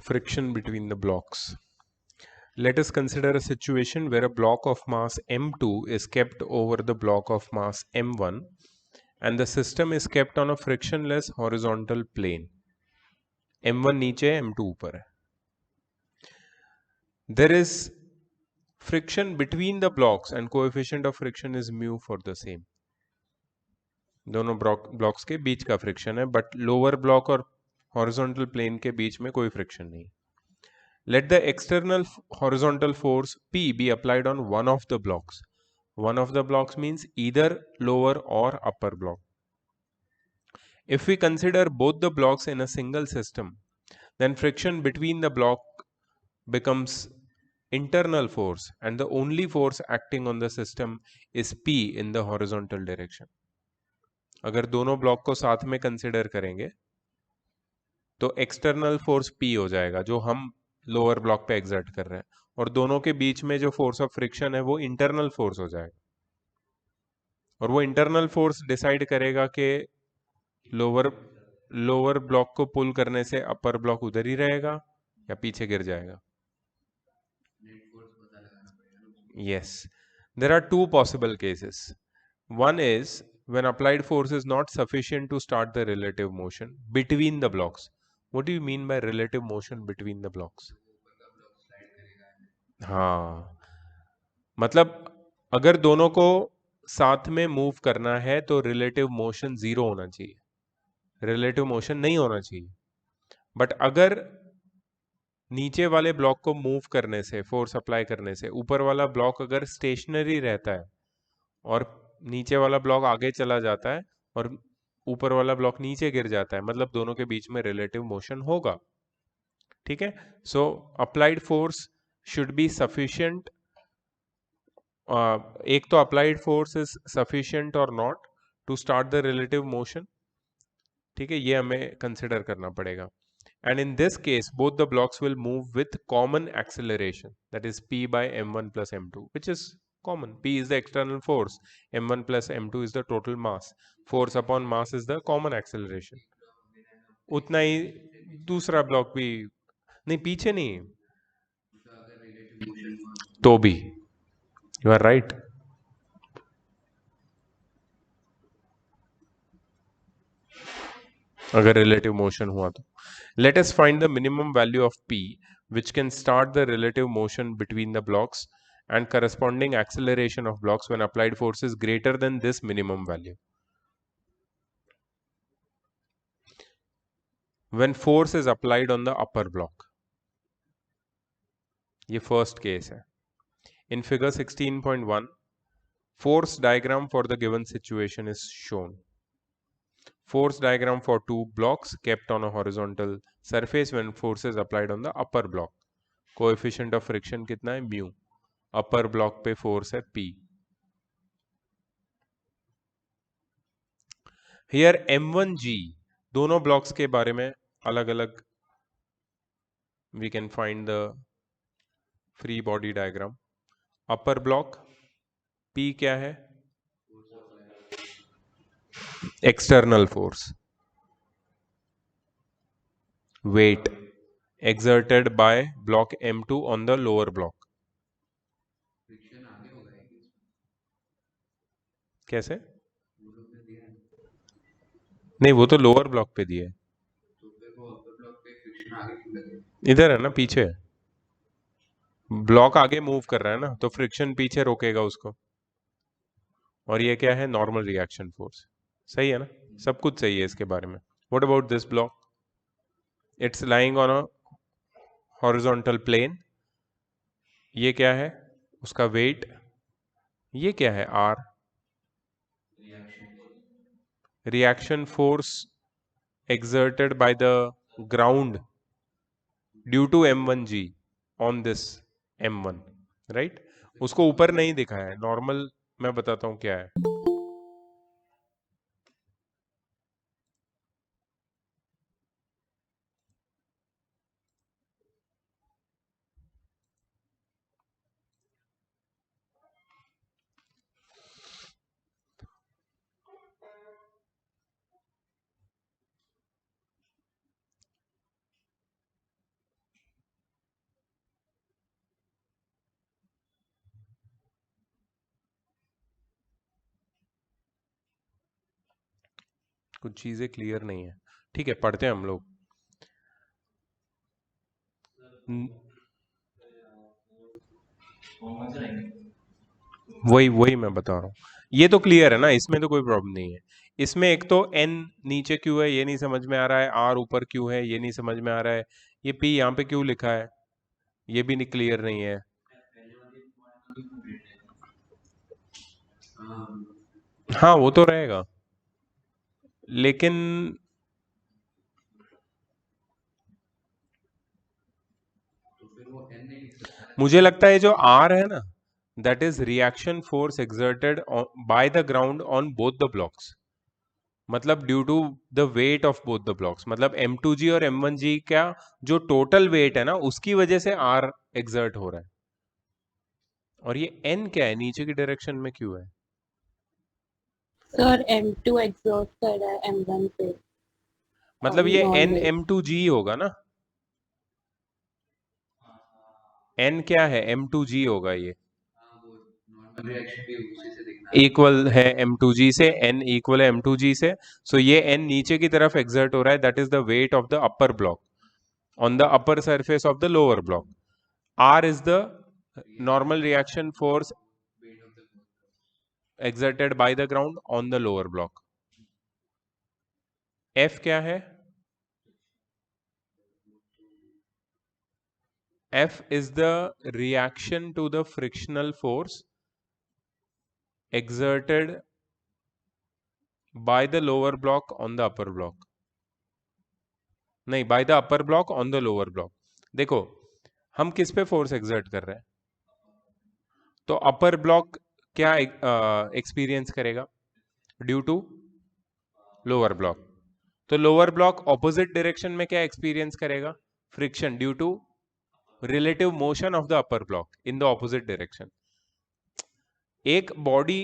Friction between the blocks. Let us consider a situation where a block of mass m2 is kept over the block of mass m1 and the system is kept on a frictionless horizontal plane. m1 नीचे है, m2 ऊपर है. There is friction between the blocks and coefficient of friction is mu for the same. दोनों blocks के बीच का friction है, but lower block और horizontal plane के बीच में कोई फ्रिक्शन नहीं. Let the external horizontal force P be applied on one of the blocks. One of the blocks means either lower or upper block. If we consider both the blocks in a single system, then friction between the block becomes internal force and the only force acting on the system is P in the horizontal direction. अगर दोनों block को साथ में consider करेंगे तो external force P हो जाएगा जो हम लोअर ब्लॉक पे एग्जर्ट कर रहे हैं, और दोनों के बीच में जो फोर्स ऑफ फ्रिक्शन है वो इंटरनल फोर्स हो जाएगा, और वो इंटरनल फोर्स डिसाइड करेगा कि लोअर ब्लॉक को पुल करने से अपर ब्लॉक उधर ही रहेगा या पीछे गिर जाएगा. Yes, there are two possible cases. One is when applied force is not sufficient to start the relative motion between the blocks. What do you mean by relative motion between the blocks? हाँ, मतलब अगर दोनों को साथ में move करना है तो रिलेटिव मोशन जीरो होना चाहिए, रिलेटिव मोशन नहीं होना चाहिए. बट अगर नीचे वाले ब्लॉक को मूव करने से, फोर्स अप्लाई करने से, ऊपर वाला ब्लॉक अगर स्टेशनरी रहता है और नीचे वाला ब्लॉक आगे चला जाता है और ऊपर वाला ब्लॉक नीचे गिर जाता है, मतलब दोनों के बीच में रिलेटिव मोशन होगा. ठीक है. So applied force should be sufficient. एक तो अप्लाइड फोर्स इज सफिशिएंट और not to start the relative motion. ठीक है, ये हमें कंसिडर करना पड़ेगा. And in this case, both the blocks will move with common acceleration, that is P by m1 plus m2, which is common. P is the external force, m1 plus m2 is the total mass. Force upon mass is the common acceleration. उतना ही दूसरा block भी नहीं, पीछे नहीं, तो भी you are right. अगर relative motion हुआ तो let us find the minimum value of P which can start the relative motion between the blocks and corresponding acceleration of blocks when applied force is greater than this minimum value. When force is applied on the upper block, ये first case है. In figure 16.1, force diagram for the given situation is shown. Force diagram for two blocks kept on a horizontal surface when force is applied on the upper block. Coefficient of friction कितना है? mu. Upper block पे force है P. Here M1G दोनों blocks के बारे में अलग अलग we can find the free body diagram. Upper block P क्या है? External force, weight exerted by block M2 on the lower block. कैसे? नहीं, वो तो लोअर ब्लॉक पे दिया है. इधर है ना, पीछे है. ब्लॉक आगे मूव कर रहा है ना, तो फ्रिक्शन पीछे रोकेगा उसको. और ये क्या है? Normal reaction force. सही है ना? सब कुछ सही है इसके बारे में. What about this block? It's lying on a horizontal plane. ये क्या है? उसका वेट. ये क्या है? R. Reaction force exerted by the ground due to m1g on this m1, right? उसको ऊपर नहीं दिखाया है, नॉर्मल मैं बताता हूं क्या है. कुछ चीजें क्लियर नहीं है। ठीक है, पढ़ते हैं हम लोग। वही वही मैं बता रहा हूँ। ये तो क्लियर है ना, इसमें तो कोई प्रॉब्लम नहीं है। इसमें एक तो एन नीचे क्यों है ये नहीं समझ में आ रहा है, आर ऊपर क्यों है ये नहीं समझ में आ रहा है, ये पी यहाँ पे क्यों लिखा है ये भी नहीं क्लियर नहीं है। हाँ वो तो रहेगा, लेकिन मुझे लगता है जो आर है ना, that is reaction force exerted by the ground on both the blocks. मतलब due to the weight of both the blocks, मतलब M2G और M1G का जो टोटल वेट है ना उसकी वजह से आर एक्सर्ट हो रहा है। और ये एन क्या है, नीचे की डायरेक्शन में क्यों है? सर M2 एग्जॉस्ट कर रहा है M1 पे। मतलब ये एन नॉर्मल। M2G होगा ना, एन क्या है M2G होगा ये, इक्वल है M2G से, एन इक्वल है M2G से। सो ये एन नीचे की तरफ एक्सर्ट हो रहा है, that is the weight of the upper block on the upper surface of the lower block. R is the normal reaction force exerted by the ground on the lower block। F क्या है? F is the reaction to the frictional force exerted by the lower block on the upper block। नहीं, by the upper block on the lower block। देखो, हम किस पे force exert कर रहे हैं, तो अपर ब्लॉक क्या एक्सपीरियंस करेगा ड्यू टू लोअर ब्लॉक। तो लोअर ब्लॉक ऑपोजिट डायरेक्शन में क्या एक्सपीरियंस करेगा, friction due to relative motion of the upper block in the opposite direction. एक बॉडी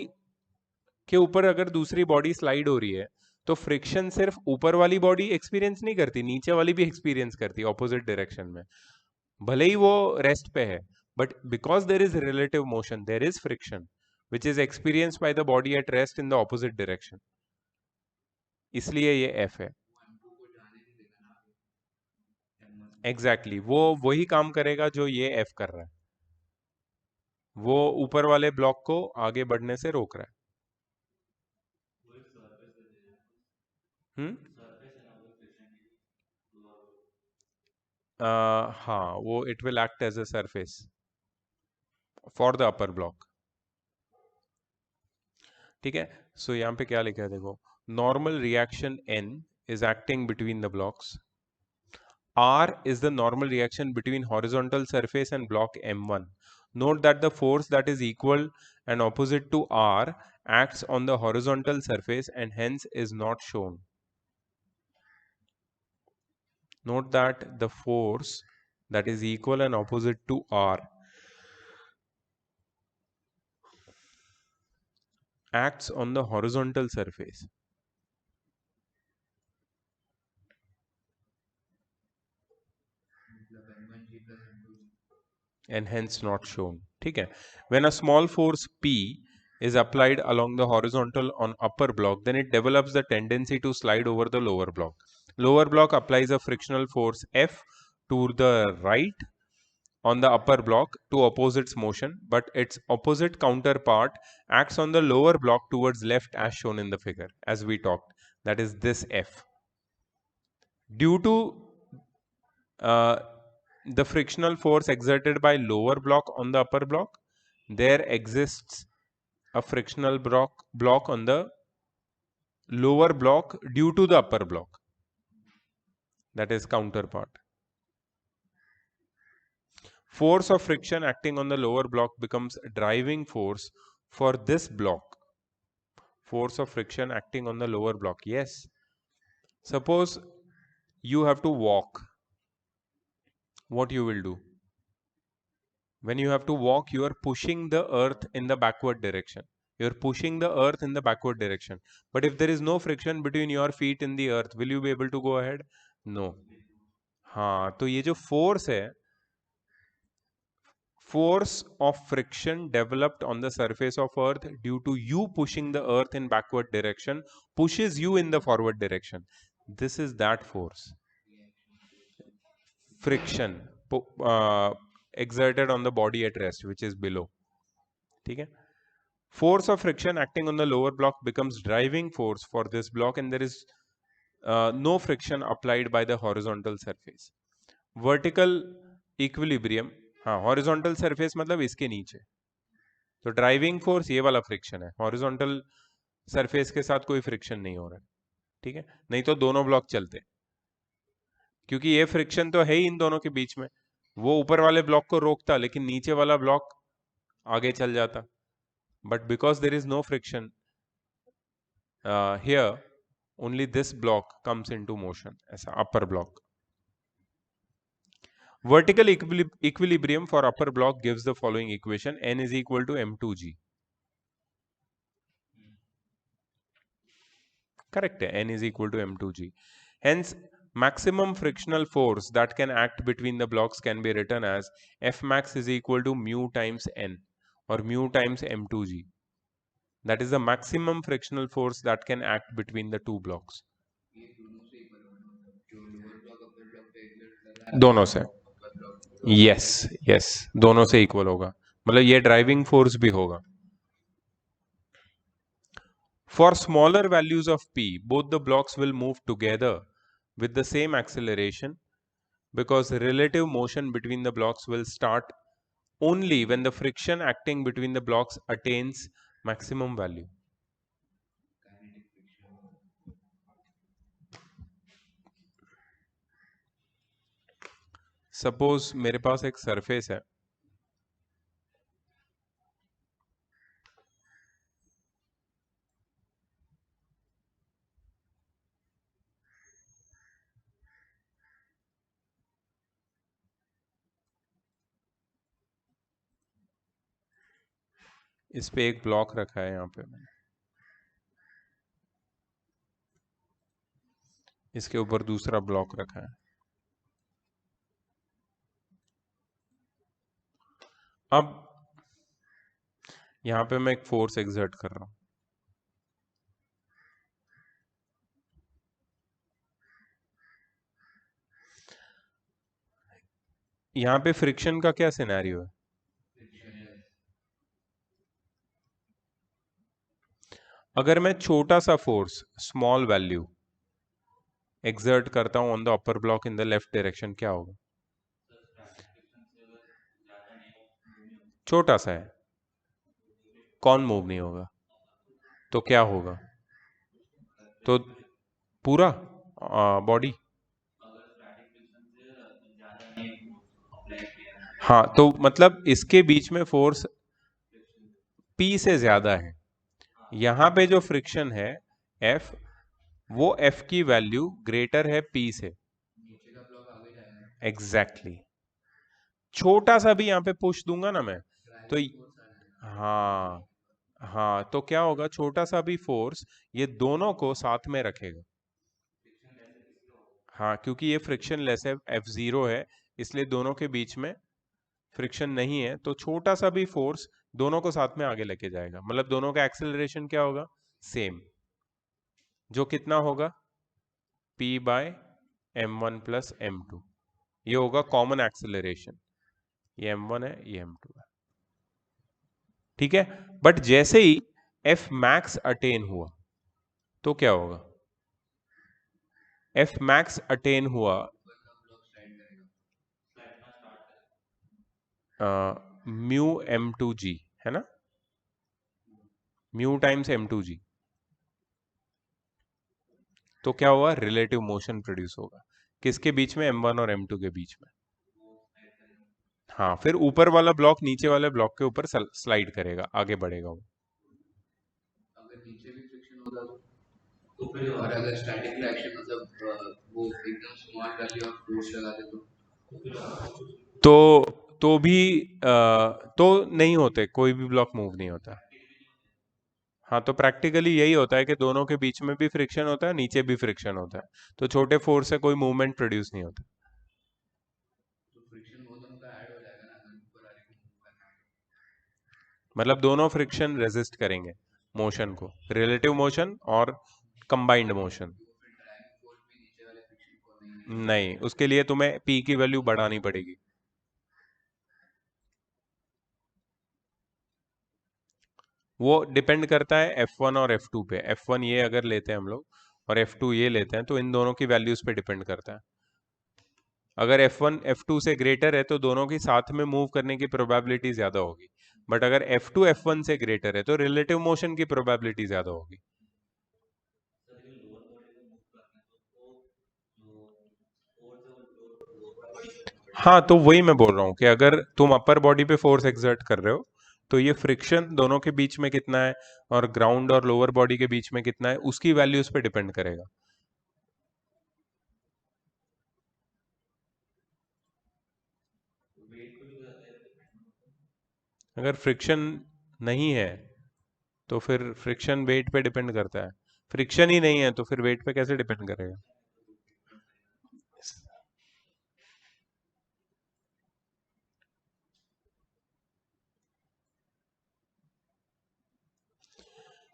के ऊपर अगर दूसरी बॉडी स्लाइड हो रही है तो फ्रिक्शन सिर्फ ऊपर वाली बॉडी एक्सपीरियंस नहीं करती, नीचे वाली भी एक्सपीरियंस करती है ऑपोजिट डायरेक्शन में। भले ही वो रेस्ट पे है, but because there is relative motion there is friction which is experience by the body at rest in the opposite direction, इसलिए ये एफ है। एग्जैक्टली वो वही काम करेगा जो ये एफ कर रहा है, वो ऊपर वाले ब्लॉक को आगे बढ़ने से रोक रहा है। हम्म, हाँ वो it will act as a surface for the upper block. ठीक है, सो यहाँ पे क्या लिखा है देखो, normal reaction N is acting between the blocks। R is the normal reaction between horizontal surface and block M1। Note that the force that is equal and opposite to R acts on the horizontal surface and hence is not shown। Note that the force that is equal and opposite to R acts on the horizontal surface and hence not shown। ठीक है, when a small force P is applied along the horizontal on upper block then it develops the tendency to slide over the lower block। Lower block applies a frictional force F to the right on the upper block to oppose its motion, but its opposite counterpart acts on the lower block towards left as shown in the figure as we talked, that is this F। Due to the frictional force exerted by lower block on the upper block, there exists a frictional block on the lower block due to the upper block, that is counterpart। Force of friction acting on the lower block becomes driving force for this block। Force of friction acting on the lower block, yes, suppose you have to walk, what you will do, when you have to walk you are pushing the earth in the backward direction, you're pushing the earth in the backward direction, but if there is no friction between your feet in the earth will you be able to go ahead? No। हाँ, तो ये जो force है, force of friction developed on the surface of earth due to you pushing the earth in backward direction pushes you in the forward direction. This is that force, friction exerted on the body at rest, which is below. ठीक है. Force of friction acting on the lower block becomes driving force for this block, and there is no friction applied by the horizontal surface. Vertical equilibrium, हाँ horizontal surface मतलब इसके नीचे, तो driving force ये वाला friction है, horizontal surface के साथ कोई फ्रिक्शन नहीं हो रहा है. ठीक है, नहीं तो दोनों ब्लॉक चलते, क्योंकि ये फ्रिक्शन तो है ही इन दोनों के बीच में. वो ऊपर वाले ब्लॉक को रोकता, लेकिन नीचे वाला ब्लॉक आगे चल जाता. But because there is no friction here, only this block comes into motion as a upper block. Vertical equilibrium for upper block gives the following equation: n is equal to m2g. Correct, n is equal to m2g. Hence maximum frictional force that can act between the blocks can be written as F max is equal to mu times n, or mu times m2g. That is the maximum frictional force that can act between the two blocks. दोनों से, yes yes, दोनों से equal होगा, मतलब ये driving force भी होगा. For smaller values of p, both the blocks will move together with the same acceleration, because relative motion between the blocks will start only when the friction acting between the blocks attains maximum value. Suppose मेरे पास एक surface है, इस पे एक block रखा है, यहाँ पे मैंने इसके ऊपर दूसरा ब्लॉक रखा है. अब यहां पे मैं एक फोर्स एक्सर्ट कर रहा हूं. यहां पे फ्रिक्शन का क्या सिनेरियो है? अगर मैं छोटा सा फोर्स, स्मॉल वैल्यू एक्सर्ट करता हूं on the upper block in the left direction, क्या होगा? छोटा सा है, कौन मूव नहीं होगा, तो क्या होगा? तो पूरा बॉडी. हाँ, तो मतलब इसके बीच में फोर्स P से ज्यादा है. यहां पे जो फ्रिक्शन है F, वो F की वैल्यू ग्रेटर है P से. एग्जैक्टली. छोटा सा भी यहाँ पे पुश दूंगा ना मैं, तो हाँ हाँ, तो क्या होगा, छोटा सा भी फोर्स ये दोनों को साथ में रखेगा. हाँ, क्योंकि ये फ्रिक्शन लेस है, F0 है, इसलिए दोनों के बीच में फ्रिक्शन नहीं है, तो छोटा सा भी फोर्स दोनों को साथ में आगे लेके जाएगा. मतलब दोनों का एक्सेलरेशन क्या होगा? सेम. जो कितना होगा? P by m1 plus m2. ये होगा कॉमन एक्सेलरेशन. ये m1 है, ये m2 है. ठीक है. बट जैसे ही F मैक्स अटेन हुआ तो क्या होगा? F मैक्स अटेन हुआ, म्यू m2g है ना, म्यू टाइम्स m2g. तो क्या हुआ? रिलेटिव मोशन प्रोड्यूस होगा. किसके बीच में? m1 और m2 के बीच में. हाँ, फिर ऊपर वाला ब्लॉक नीचे वाले ब्लॉक के ऊपर स्लाइड करेगा, आगे बढ़ेगा वो. अगर नीचे भी फ्रिक्शन होता तो फिर, और अगर स्टैटिक रिएक्शन मतलब वो एकदम स्मॉल वैल्यू ऑफ फोर्स लगा दे तो भी तो नहीं होते, कोई भी ब्लॉक मूव नहीं होता. हाँ, तो प्रैक्टिकली यही होता है कि दोनों के बीच में भी फ्रिक्शन होता है, नीचे भी फ्रिक्शन होता है, तो छोटे फोर्स से कोई मूवमेंट प्रोड्यूस नहीं होता. तो फ्रिक्शन वो दोनों का ऐड हो जाएगा ना, अगर ऊपर वाले को मूव मतलब दोनों फ्रिक्शन रेजिस्ट करेंगे मोशन को, रिलेटिव मोशन और कंबाइंड मोशन। नहीं, उसके लिए तुम्हें पी की वैल्यू बढ़ानी पड़ेगी। वो डिपेंड करता है F1 और F2 पे। F1 ये अगर लेते हैं हम लोग और F2 ये लेते हैं तो इन दोनों की वैल्यूज पे डिपेंड करता है। अगर F1 F2 से ग्रेटर है तो दोनों की साथ में मूव करने की प्रोबेबिलिटी ज्यादा होगी, बट अगर F2 F1 से ग्रेटर है तो रिलेटिव मोशन की प्रोबेबिलिटी ज्यादा होगी। हाँ, तो वही मैं बोल रहा हूँ कि अगर तुम अपर बॉडी पे फोर्स एक्सर्ट कर रहे हो तो ये फ्रिक्शन दोनों के बीच में कितना है और ग्राउंड और लोअर बॉडी के बीच में कितना है उसकी वैल्यूज पे डिपेंड करेगा। अगर फ्रिक्शन नहीं है तो फिर फ्रिक्शन वेट पे डिपेंड करता है, फ्रिक्शन ही नहीं है तो फिर वेट पे कैसे डिपेंड करेगा।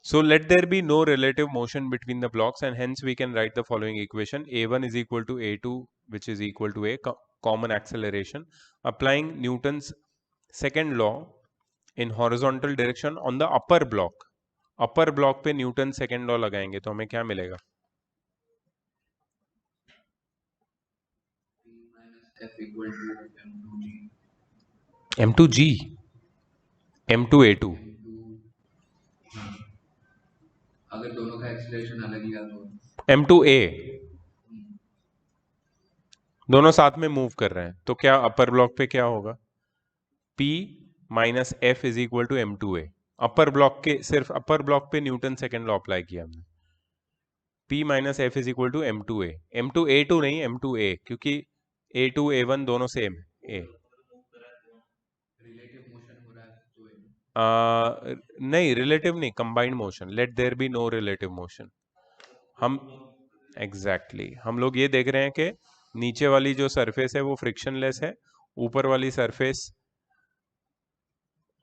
So let there be no relative motion between the blocks and hence we can write the following equation: a1 is equal to a2 which is equal to a common acceleration applying Newton's second law in horizontal direction on the upper block. Upper block पे Newton second law लगाएंगे तो हमें क्या मिलेगा? F equal to M2G. M2G, M2A2, हाँ, अगर दोनों का एक्सीलरेशन अलग लिया तो M2A, दोनों साथ में मूव कर रहे हैं तो क्या अपर ब्लॉक पे क्या होगा? P minus F is equal to M2A। Upper block के सिर्फ अपर ब्लॉक पे न्यूटन सेकेंड लॉ अप्लाई किया हमने। P minus F is equal to M2A, M2A2 नहीं M2A, क्योंकि A2 A1 दोनों सेम है। A रिलेटिव मोशन हो रहा है तो नहीं, रिलेटिव नहीं, combined motion. Let there be no relative motion. हम एग्जैक्टली हम लोग ये देख रहे हैं कि नीचे वाली जो सरफेस है वो फ्रिक्शनलेस है, ऊपर वाली सरफेस,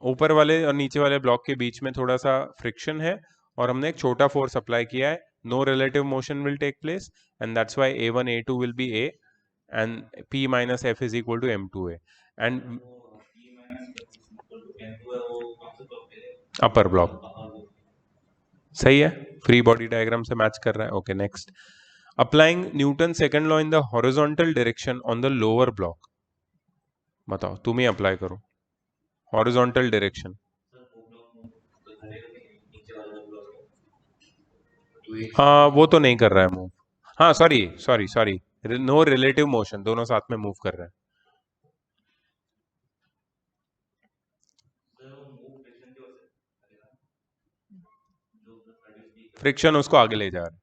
ऊपर वाले और नीचे वाले ब्लॉक के बीच में थोड़ा सा फ्रिक्शन है और हमने एक छोटा फोर्स अप्लाई किया है। No relative motion will take place and that's why A1 A2 will be A and P minus F is equal to M2A and upper block सही है, फ्री बॉडी डायग्राम से मैच कर रहा है। Okay, next, applying Newton second law in the horizontal direction on the lower block. बताओ, तुम ही apply करो हॉरिजॉन्टल डायरेक्शन। हाँ, वो तो नहीं कर रहा है मूव। हाँ, sorry sorry sorry, no relative motion, दोनों साथ में मूव कर रहे हैं। फ्रिक्शन उसको आगे ले जा रहा है।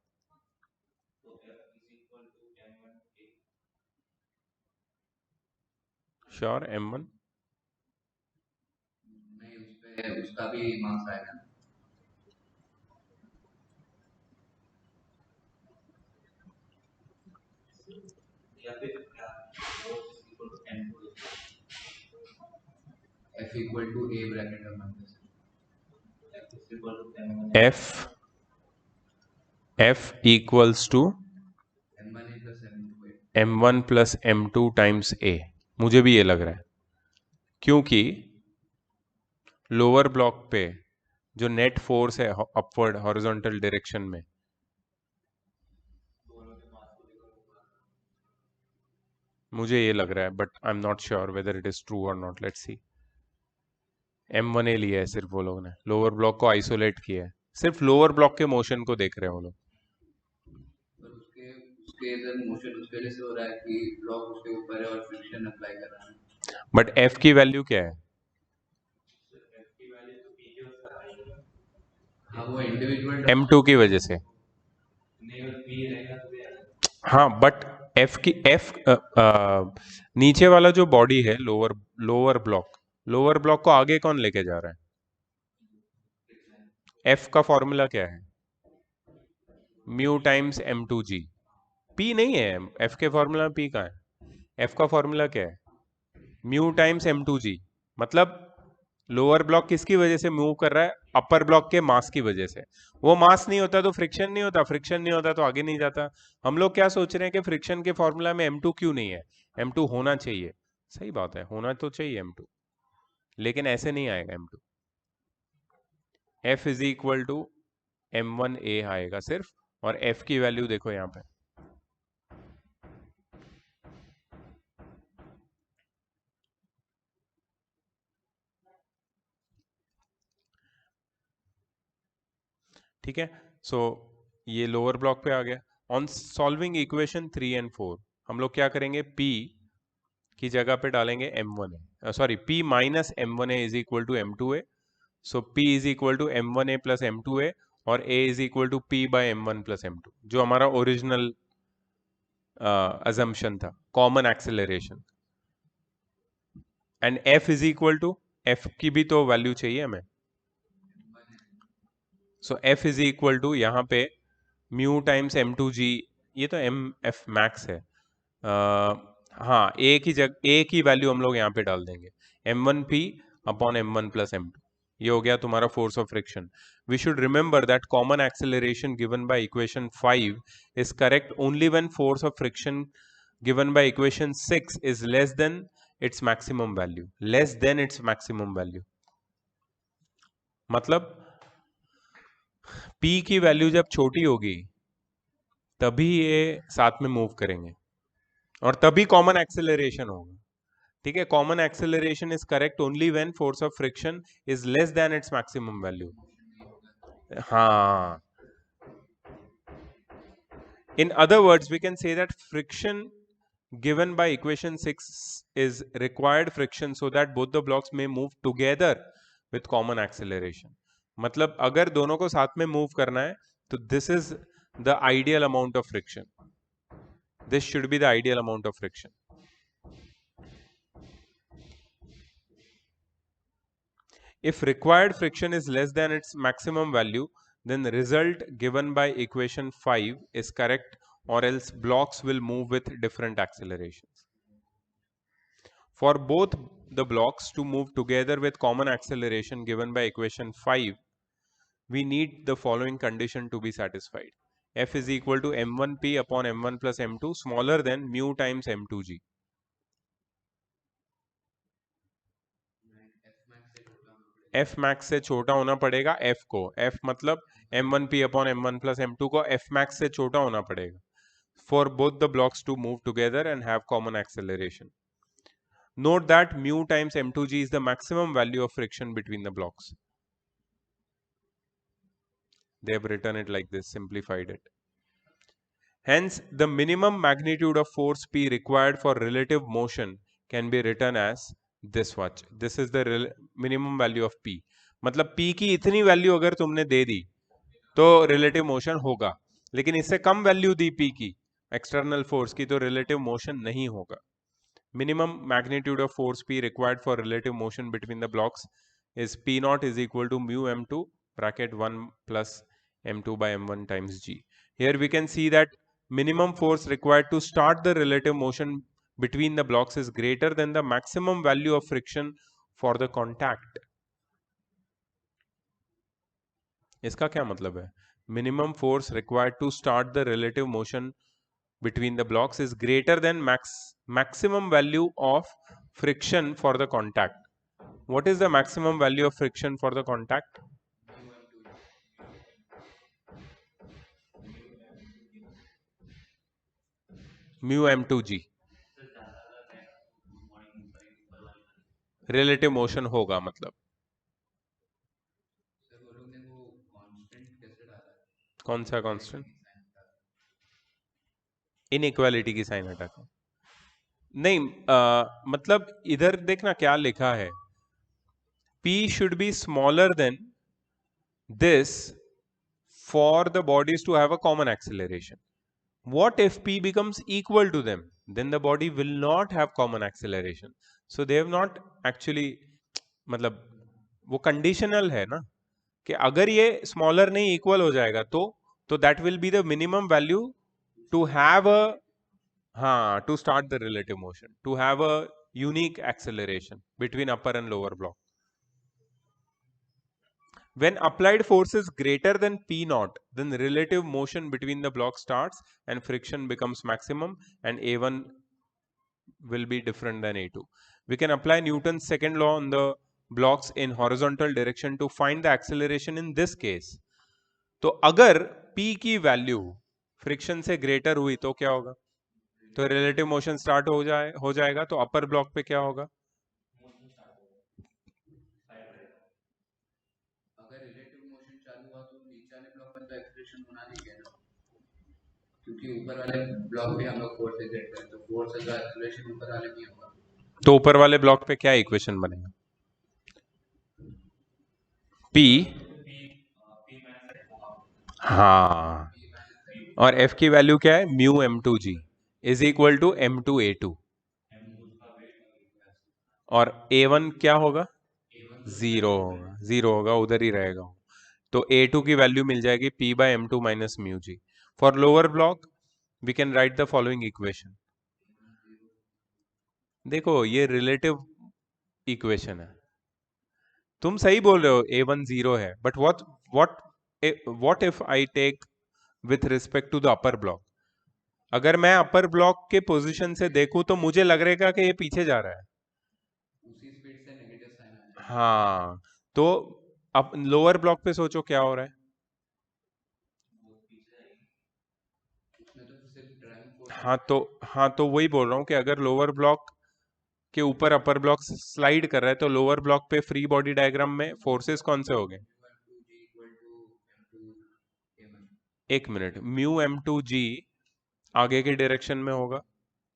श्योर, M1 नहीं, उस पे उसका भी मार्क्स आएगा। F equal to A bracket में F equals to M1 M1 plus M2 times A। मुझे भी ये लग रहा है क्योंकि लोअर ब्लॉक पे जो नेट फोर्स है अपवर्ड हॉरिजॉन्टल डायरेक्शन में, मुझे ये लग रहा है, but I am not sure whether it is true और नॉट। Let's see. M1A लिया है सिर्फ वो लोगों ने, लोअर ब्लॉक को आइसोलेट किया है, सिर्फ लोअर ब्लॉक के मोशन को देख रहे हैं वो लोग। पर उसके उसके इधर मोशन उसके वजह से हो रहा है कि ब्लॉक उसके ऊपर है और फ्रिक्शन अप्लाई कर रहा है। बट F की वैल्यू क्या है? हाँ, वो इंडिविजुअल M2 की वजह से। हाँ, बट F की F नीचे वाला जो बॉडी है लोअर लोअर ब्लॉक को आगे कौन लेके जा रहा है? F का फॉर्मूला क्या है? Mu times M2G। P नहीं है, F के फॉर्मूला में P का है। F का फॉर्मूला क्या है? Mu times M2G। मतलब लोअर ब्लॉक किसकी वजह से मूव कर रहा है? अपर ब्लॉक के मास की वजह से। वो मास नहीं होता तो फ्रिक्शन नहीं होता, फ्रिक्शन नहीं होता तो आगे नहीं जाता। हम लोग क्या सोच रहे हैं कि फ्रिक्शन के फॉर्मूला में M2 क्यों नहीं है? M2 होना चाहिए। सही बात है, होना तो चाहिए M2, लेकिन ऐसे नहीं आएगा M2। F is equal to M1A आएगा सिर्फ, और F की वैल्यू देखो यहाँ पे, ठीक है। सो ये लोअर ब्लॉक पे आ गया। ऑन सॉल्विंग इक्वेशन 3 एंड 4 हम लोग क्या करेंगे? P की जगह पे डालेंगे M1A, sorry P minus M1A is equal to M2A। So P is equal to M1A plus M2A, और A is equal to P by M1 plus M2, जो हमारा ओरिजिनल अजम्पशन था, common acceleration. And F is equal to, F की भी तो value चाहिए हमें। So F is equal to यहाँ पे म्यू टाइम्स M2G, ये तो F मैक्स है। हाँ, A की जगह A की वैल्यू हम लोग यहाँ पे डाल देंगे, M1P upon M1 plus M2। ये हो गया तुम्हारा force of friction. We should remember that common acceleration given by equation 5 is correct only when force of friction given by equation 6 is less than its maximum value, less than its maximum value. मतलब P की value जब छोटी होगी तभी ये साथ में move करेंगे, और तभी कॉमन एक्सेलरेशन होगा। ठीक है, common acceleration is correct only when force of friction is less than its maximum value. हाँ, in other words we can say that friction given by equation 6 is required friction so that both the blocks may move together with common acceleration। मतलब अगर दोनों को साथ में move करना है तो this is the ideal amount of friction, this should be the ideal amount of friction। If required friction is less than its maximum value, then the result given by equation 5 is correct, or else blocks will move with different accelerations। For both the blocks to move together with common acceleration given by equation 5, we need the following condition to be satisfied. F is equal to M1P upon M1 plus M2 smaller than mu times M2G। F max से छोटा होना पड़ेगा F को, F मतलब M1P upon M1 plus M2 को F max से छोटा होना पड़ेगा for both the blocks to move together and have common acceleration। Note that mu times M2G is the maximum value of friction between the blocks। They have written it like this, simplified it। Hence, the minimum magnitude of force P required for relative motion can be written as this much। This is the minimum value of P। मतलब P की इतनी value अगर तुमने दे दी तो relative motion होगा, लेकिन इससे कम value दी P की एक्सटर्नल फोर्स की तो रिलेटिव मोशन नहीं होगा। Minimum magnitude of force P required for relative motion between the blocks is P naught is equal to mu M2 bracket 1 plus M2 by M1 times G। Here we can see that minimum force required to start the relative motion between the blocks is greater than the maximum value of friction for the contact। इसका क्या मतलब है? Minimum force required to start the relative motion between the blocks is greater than maximum value of friction for the contact। What is the maximum value of friction for the contact? Mu M2G। Relative motion होगा मतलब। Sir वो लोग ने वो constant कैसे डाला है? कौन सा कांस्टेंट? इनइक्वालिटी की साइन हटा के नहीं, मतलब इधर देखना क्या लिखा है, P should be smaller than this for the bodies to have a common acceleration। What if P becomes equal to them? Then the body will not have common acceleration। So they have not actually, मतलब वो conditional है ना, कि अगर ये smaller नहीं equal हो जाएगा तो that will be the minimum value to have a, हाँ, to start the relative motion, to have a unique acceleration between upper and lower block. When applied force is greater than P naught, then relative motion between the blocks starts and friction becomes maximum, and A1 will be different than A2. We can apply Newton's second law on the blocks in horizontal direction to find the acceleration in this case. तो अगर P की value friction से greater हुई तो क्या होगा? तो relative motion start हो जाएगा, तो अपर ब्लॉक पे क्या होगा? अगर रिलेटिव मोशन चालू हुआ तो नीचे वाले ब्लॉक पर तो एक्सेलरेशन होना नहीं है ना, क्योंकि ऊपर वाले ब्लॉक पे हम लोग फोर्स एग्जर्ट करें तो फोर्स का एक्सेलरेशन ऊपर वाले में होगा। तो ऊपर वाले ब्लॉक पे क्या इक्वेशन बनेगा? P, हाँ, और F की वैल्यू क्या है? Mu m2g is equal to m2a2, और A1 क्या होगा? जीरो होगा, उधर ही रहेगा। तो A2 की वैल्यू मिल जाएगी P by m2 minus mu g. For lower block we can write the following equation. देखो ये रिलेटिव इक्वेशन है, तुम सही बोल रहे हो A1 0 है, but what if I take with respect to the upper block? अगर मैं अपर ब्लॉक के पोजीशन से देखूं तो मुझे लग रहेगा कि ये पीछे जा रहा है, उसी स्पीड से नेगेटिव साइन आ जाएगा। हाँ, तो अब लोअर ब्लॉक पे सोचो क्या हो रहा है? उसमें तो सिर्फ ड्राइविंग फोर्स हाँ तो वही बोल रहा हूँ कि अगर लोअर ब्लॉक के ऊपर अपर ब्लॉक स्लाइड कर रहा है तो लोअर ब्लॉक पे फ्री बॉडी डायग्राम में फोर्सेस कौन से हो गए? एक मिनट, म्यू m2g आगे के डायरेक्शन में होगा,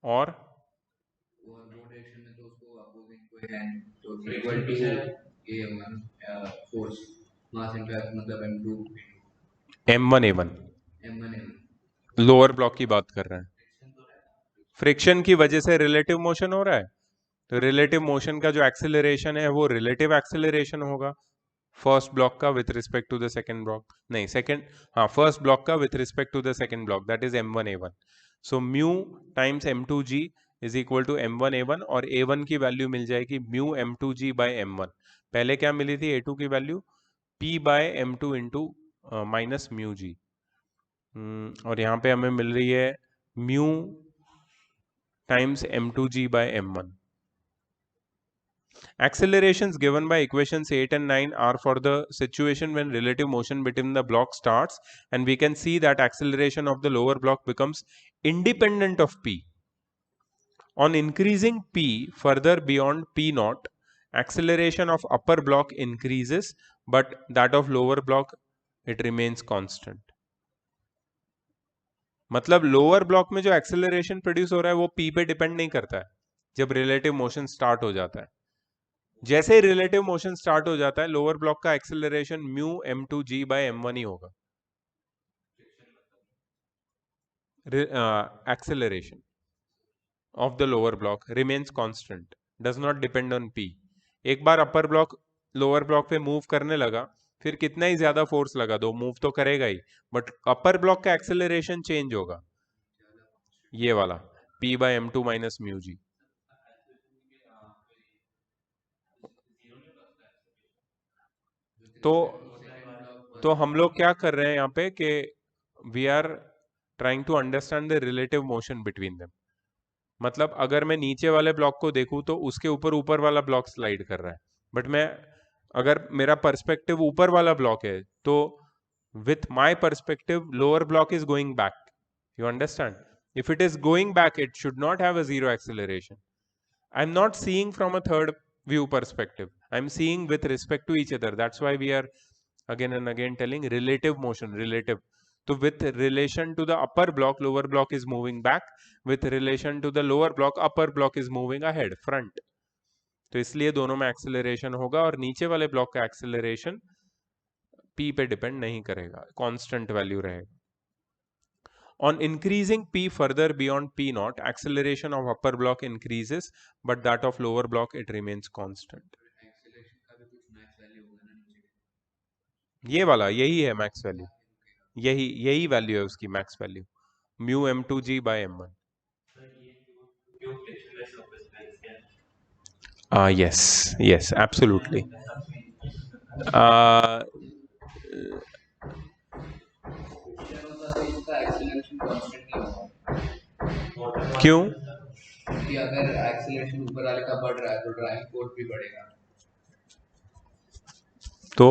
और वो डायरेक्शन में तो उसको अपोजिंग कोई है तो equal to a1 force mass इनका मतलब m1 a1 लोअर ब्लॉक की बात कर रहे हैं। फ्रिक्शन की वजह से रिलेटिव मोशन हो रहा है, तो रिलेटिव मोशन का जो एक्सेलरेशन है वो रिलेटिव एक्सेलरेशन होगा फर्स्ट ब्लॉक का with respect to the second block, नहीं सेकंड, हाँ फर्स्ट ब्लॉक का with respect to the second block, that is m1 a1। So mu times m2g is equal to m1 a1, और a1 की value मिल जाएगी mu m2g by m1। पहले क्या मिली थी a2 की value? p by m2 into minus mu g, और यहाँ पे हमें मिल रही है mu times m2g by m1। Accelerations given by equations 8 and 9 are for the situation when relative motion between the block starts, and we can see that acceleration of the lower block becomes independent of P. On increasing P further beyond P naught, acceleration of upper block increases, but that of lower block it remains constant. मतलब lower block में जो acceleration produce हो रहा है वो P पे depend नहीं करता है जब रिलेटिव मोशन स्टार्ट हो जाता है। जैसे ही रिलेटिव मोशन स्टार्ट हो जाता है लोअर ब्लॉक का acceleration mu m2g by m1 ही होगा। Acceleration of the lower block remains constant, does not depend on p। एक बार अपर ब्लॉक लोअर ब्लॉक पे मूव करने लगा, फिर कितना ही ज्यादा फोर्स लगा दो मूव तो करेगा ही, बट अपर ब्लॉक का एक्सेलरेशन चेंज होगा, ये वाला p by m2 minus mu g. तो हम लोग क्या कर रहे हैं यहाँ पे कि we are trying to understand the relative motion between them. मतलब अगर मैं नीचे वाले ब्लॉक को देखूं तो उसके ऊपर ऊपर वाला ब्लॉक स्लाइड कर रहा है, बट मैं अगर मेरा पर्सपेक्टिव ऊपर वाला ब्लॉक है तो with my perspective lower block is going back, you understand? If it is going back it should not have a zero acceleration. I am not seeing from a third view perspective, I am seeing with respect to each other, that's why we are again and again telling relative motion, relative। तो with relation to the upper block lower block is moving back, with relation to the lower block upper block is moving ahead, front। तो इसलिए दोनों में acceleration होगा, और नीचे वाले block का एक्सेलरेशन p पे डिपेंड नहीं करेगा, कांस्टेंट वैल्यू रहेगा। On increasing p further beyond p naught, acceleration of upper block increases, but that of lower block it remains constant। Acceleration का भी कुछ मैक्स वैल्यू होगा ना नीचे, ये वाला यही है मैक्स वैल्यू, यही वैल्यू है उसकी max value, mu m2g by m1। yes, yes, absolutely। इसका एक्सेलरेशन कांस्टेंट नहीं होगा क्यों? क्योंकि अगर एक्सेलरेशन ऊपर वाले का बढ़ रहा है तो ड्राइविंग फोर्स भी बढ़ेगा, तो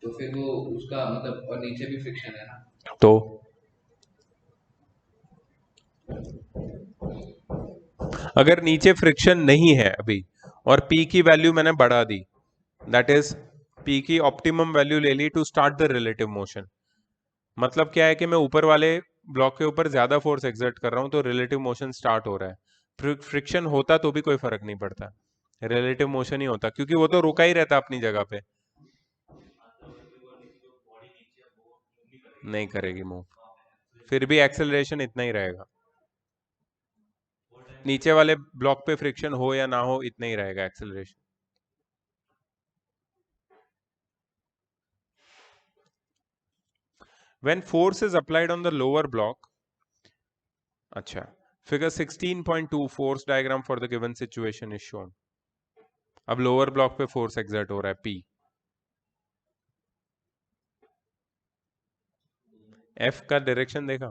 फिर वो उसका मतलब, और नीचे भी फ्रिक्शन है ना, तो अगर नीचे फ्रिक्शन नहीं है अभी और पी की वैल्यू मैंने बढ़ा दी, दैट इज पी की ऑप्टिमम वैल्यू ले ली to start the relative motion, मतलब क्या है कि मैं ऊपर वाले ब्लॉक के ऊपर ज्यादा फोर्स एक्सर्ट कर रहा हूं तो रिलेटिव मोशन स्टार्ट हो रहा है। फ्रिक्शन होता तो भी कोई फर्क नहीं पड़ता, रिलेटिव मोशन ही होता क्योंकि वो तो रुका ही रहता अपनी जगह पे, नहीं करेगी मूव, फिर भी एक्सेलरेशन इतना ही रहेगा, नीचे वाले ब्लॉक पे फ्रिक्शन हो या ना हो इतना ही रहेगा acceleration. When force is applied on the lower block, अच्छा, figure 16.2 force diagram for the given situation is shown. अब लोअर ब्लॉक पे फोर्स एक्सर्ट हो रहा है P, F का डायरेक्शन देखा,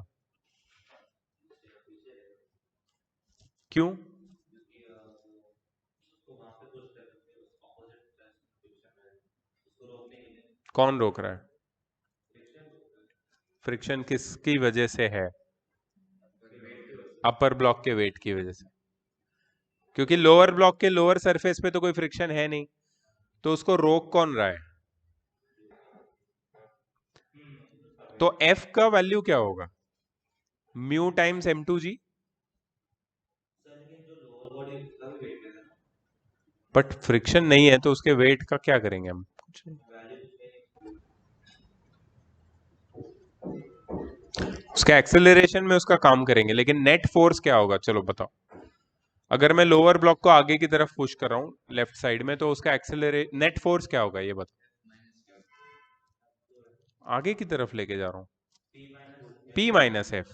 क्यों? कौन रोक रहा है? फ्रिक्शन किसकी वजह से है? अपर ब्लॉक के वेट की वजह से, क्योंकि लोअर ब्लॉक के लोअर सरफेस पे तो कोई फ्रिक्शन है नहीं, तो उसको रोक कौन रहा है? तो F का वैल्यू क्या होगा? Mu times m2g, but friction नहीं है तो उसके वेट का क्या करेंगे हम? कुछ नहीं, उसका एक्सेलरेशन में उसका काम करेंगे, लेकिन नेट फोर्स क्या होगा चलो बताओ। अगर मैं लोअर ब्लॉक को आगे की तरफ पुश कर रहा हूं लेफ्ट साइड में तो उसका नेट फोर्स क्या होगा ये बताओ, आगे की तरफ लेके जा रहा हूं P minus F,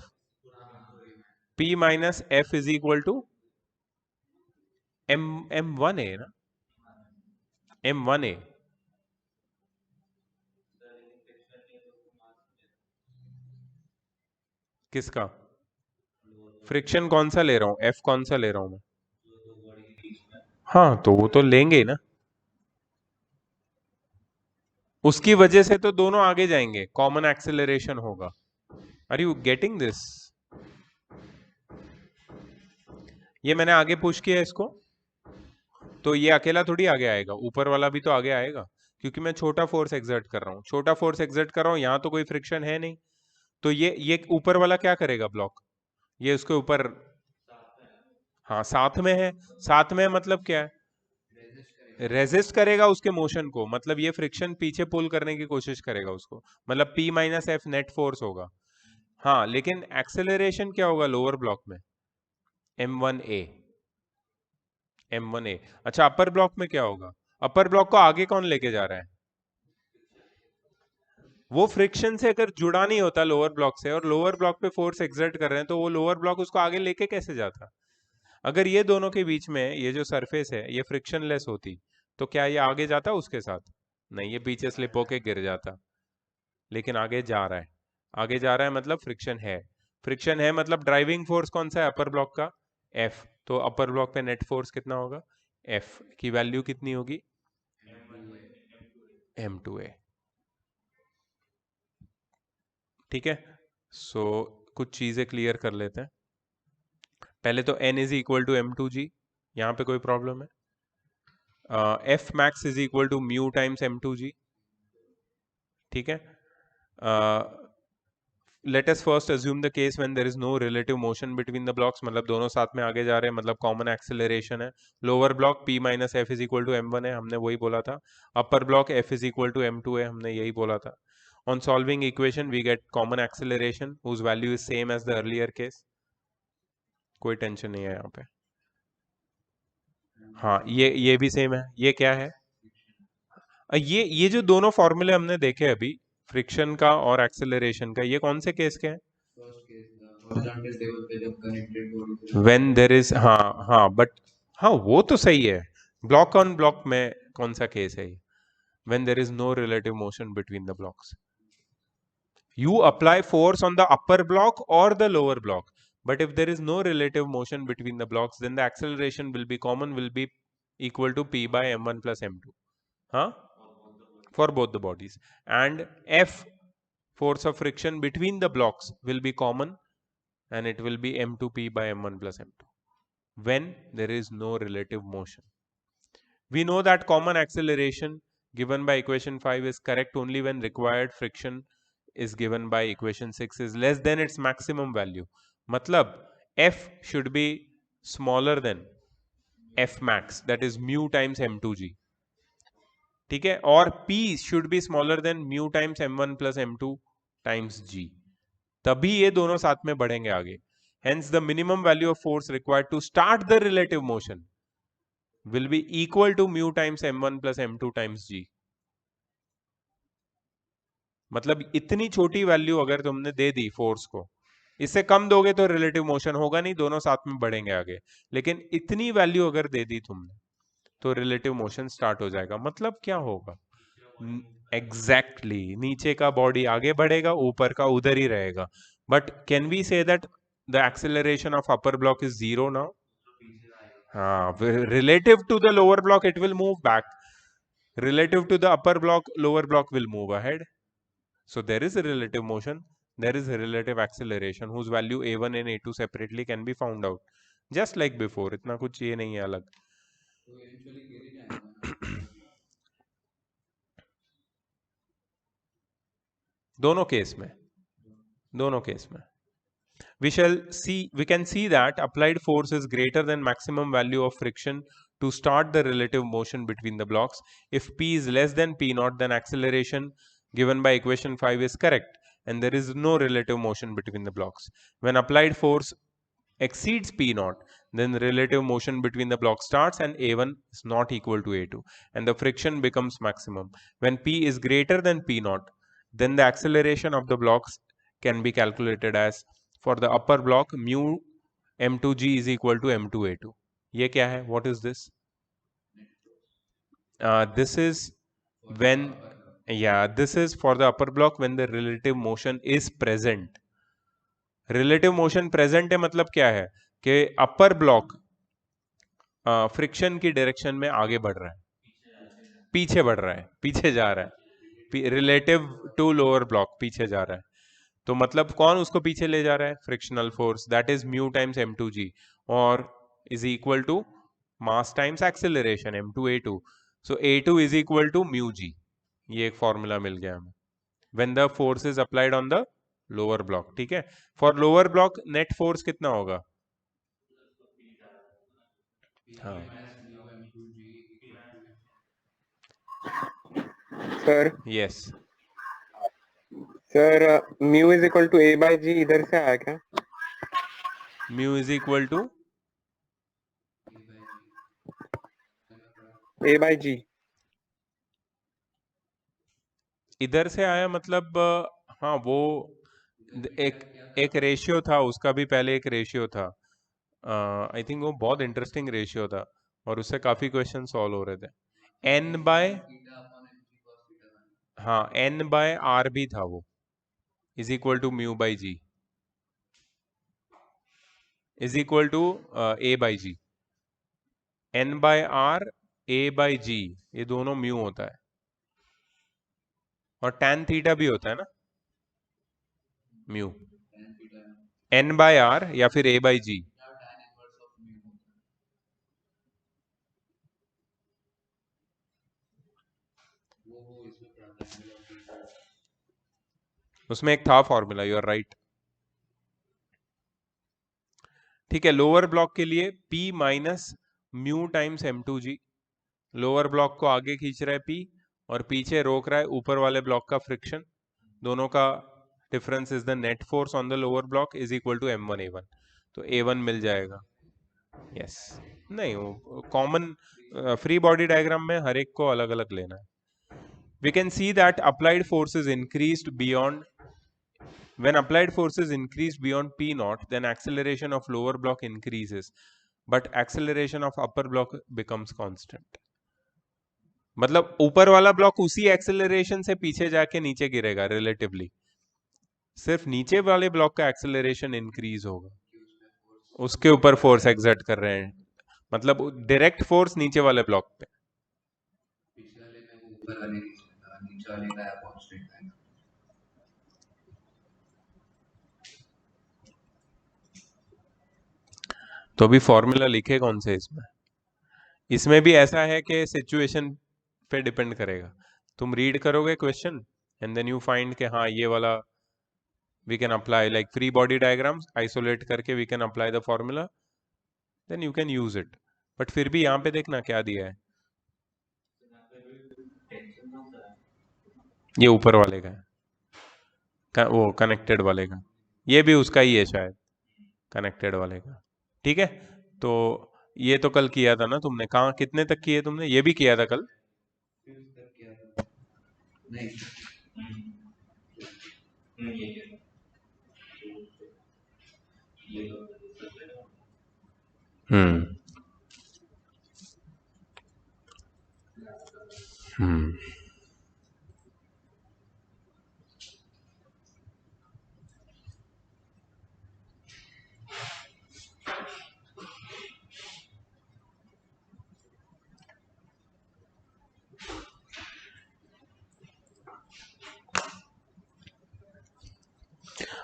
P minus F is equal to M1A ना, M1A, किसका? फ्रिक्शन कौन सा ले रहा हूं, F कौन सा ले रहा हूं मैं? हाँ तो वो तो लेंगे ही ना, उसकी वजह से तो दोनों आगे जाएंगे, कॉमन एक्सेलरेशन होगा। Are you getting this? ये मैंने आगे पुश किया इसको तो ये अकेला थोड़ी आगे आएगा, ऊपर वाला भी तो आगे आएगा, क्योंकि मैं छोटा फोर्स एक्सर्ट कर रहा हूँ, छोटा फोर्स एक्सर्ट कर रहा हूँ, यहाँ तो कोई फ्रिक्शन है नहीं, तो ये ऊपर वाला क्या करेगा ब्लॉक, ये उसके ऊपर, हाँ साथ में है, साथ में मतलब क्या है? रेजिस्ट करेगा उसके मोशन को, मतलब ये फ्रिक्शन पीछे पुल करने की कोशिश करेगा उसको, मतलब P minus F net force होगा। हाँ लेकिन एक्सेलरेशन क्या होगा लोअर ब्लॉक में? M1A, M1A। अच्छा अपर ब्लॉक में क्या होगा? अपर ब्लॉक को आगे कौन लेके जा रहा है? वो फ्रिक्शन से अगर जुड़ा नहीं होता लोअर ब्लॉक से और लोअर ब्लॉक पे फोर्स एक्सर्ट कर रहे हैं तो वो लोअर ब्लॉक उसको आगे लेके कैसे जाता? अगर ये दोनों के बीच में ये जो सरफेस है ये फ्रिक्शनलेस होती तो क्या ये आगे जाता उसके साथ? नहीं, ये पीछे स्लिप होके गिर जाता, लेकिन आगे जा रहा है, आगे जा रहा है मतलब फ्रिक्शन है, फ्रिक्शन है मतलब ड्राइविंग फोर्स कौन सा है अपर ब्लॉक का? F, तो अपर ब्लॉक पे नेट फोर्स कितना होगा? F की वैल्यू कितनी होगी? M2A। ठीक है, सो कुछ चीजें क्लियर कर लेते हैं। पहले तो N is equal to M2G, यहाँ पे कोई प्रॉब्लम है? F max is equal to mu times M2G, ठीक है। Let us first assume the case when there is no relative motion between the blocks, मतलब दोनों साथ में आगे जा रहे हैं, मतलब कॉमन एक्सेलरेशन है। Lower block P minus F is equal to M1 है, हमने वही बोला था। Upper block F is equal to M2 है, हमने यही बोला था। On solving equation we gate common acceleration whose value is same as the earlier case, कोई टेंशन नहीं है यहाँ पे। हाँ ये भी सेम है, ये क्या है? ये जो दोनों फॉर्मूले हमने देखे अभी, फ्रिक्शन का और एक्सेलरेशन का, ये कौन से केस के हैं? फर्स्ट केस हॉरिजॉन्टल टेबल पे जब कनेक्टेड व्हेन देयर इज, हाँ हाँ बट, हाँ वो तो सही है, ब्लॉक ऑन ब्लॉक में कौन सा केस है ये? when there is no relative motion between the blocks. You apply force on the upper block or the lower block, but if there is no relative motion between the blocks, then the acceleration will be common, will be equal to P by m1 plus m2. Huh? For both the bodies. And F, force of friction between the blocks, will be common, and it will be m2p by m1 plus m2 when there is no relative motion. We know that common acceleration given by equation 5 is correct only when required friction is given by equation 6 is less than its maximum value. Matlab F should be smaller than F max, that is mu times m2g. ठीक है, और P should be smaller than mu times m1 plus m2 times g. तभी ये दोनों साथ में बढ़ेंगे आगे. Hence the minimum value of force required to start the relative motion will be equal to mu times m1 plus m2 times g. मतलब इतनी छोटी वैल्यू अगर तुमने दे दी फोर्स को, इससे कम दोगे तो रिलेटिव मोशन होगा नहीं, दोनों साथ में बढ़ेंगे आगे. लेकिन इतनी वैल्यू अगर दे दी तुमने तो रिलेटिव मोशन स्टार्ट हो जाएगा. मतलब क्या होगा? एग्जैक्टली नीचे का बॉडी आगे बढ़ेगा, ऊपर का उधर ही रहेगा. But can we say that the acceleration of upper block is zero now? हाँ, relative to the lower block it will move back, relative to the upper block lower block will move ahead. So there is a relative motion, there is a relative acceleration whose value a1 and a2 separately can be found out just like before. इतना कुछ ये नहीं है अलग. तो eventually गिर ही जाएगा ना. दोनों केस में we can see that applied force is greater than maximum value of friction to start the relative motion between the blocks. If P is less than P naught, then acceleration given by equation 5 is correct and there is no relative motion between the blocks. When applied force exceeds P naught, then the relative motion between the blocks starts and A1 is not equal to A2 and the friction becomes maximum. When P is greater than P naught, then the acceleration of the blocks can be calculated as, for the upper block, mu m2g is equal to m2a2. ये क्या है? What is this? This is when, this is for the upper block when the relative motion is present. Relative motion present है मतलब क्या है? कि upper block friction की direction में आगे बढ़ रहा है, पीछे बढ़ रहा है, पीछे जा रहा है, रिलेटिव टू लोअर ब्लॉक पीछे जा रहा है. तो मतलब कौन उसको पीछे ले जा रहा है? Frictional force, that is mu times m2g और is equal to mass times acceleration m2a2. So a2 is equal to mu g. ये एक फॉर्मूला मिल गया हमें when the force is applied on the lower block. ठीक है, for lower block net force कितना होगा? हाँ sir. Yes sir mu is equal to a by g इधर से आया क्या? Mu is equal to a by g इधर से आया मतलब हाँ, वो एक रेशियो था, उसका भी पहले एक रेशियो था. आई थिंक वो बहुत इंटरेस्टिंग रेशियो था और उससे काफी क्वेश्चन सॉल्व हो रहे थे. n बाय, हाँ, n बाय आर भी था वो, is equal to mu by g is equal to a by g. n by R, a by g, ये दोनों म्यू होता है और tan थीटा भी होता है ना म्यू. n बाय आर या फिर a बाई जी. उसमें एक था फॉर्मूला, यू आर राइट. ठीक है, लोअर ब्लॉक के लिए P minus mu times m2g. Lower block को आगे खींच रहा है P और पीछे रोक रहा है ऊपर वाले ब्लॉक का फ्रिक्शन. दोनों का difference is the net force on the lower block is equal to m1 a1. तो a1 मिल जाएगा. यस नहीं, कॉमन फ्री बॉडी डायग्राम में हर एक को अलग अलग लेना है. We can see that applied force is increased beyond, when applied force is increased beyond P naught, then acceleration of lower block increases, but acceleration of upper block becomes constant. मतलब ऊपर वाला ब्लॉक उसी acceleration से पीछे जाके नीचे गिरेगा relatively, सिर्फ नीचे वाले ब्लॉक का एक्सेलरेशन इंक्रीज होगा, उसके ऊपर फोर्स एक्सर्ट कर रहे हैं, मतलब डायरेक्ट फोर्स नीचे वाले ब्लॉक पे। पिछले वाले में वो ऊपर वाले नीचे वाले का कांस्टेंट है। तो अभी फॉर्मूला लिखे कौन से इसमें? इसमें भी ऐसा है कि सिचुएशन पे डिपेंड करेगा। तुम रीड करोगे question and then you find कि हाँ ये वाला we can apply, like free body diagrams isolate करके we can apply the formula, then you can use it. But फिर भी यहाँ पे देखना क्या दिया है, ये ऊपर वाले का है, वो कनेक्टेड वाले का, ये भी उसका ही है शायद, कनेक्टेड वाले का। ठीक है, तो ये तो कल किया था ना तुमने, कहाँ कितने तक किए तुमने? ये भी किया था कल। नहीं हम्म हम्म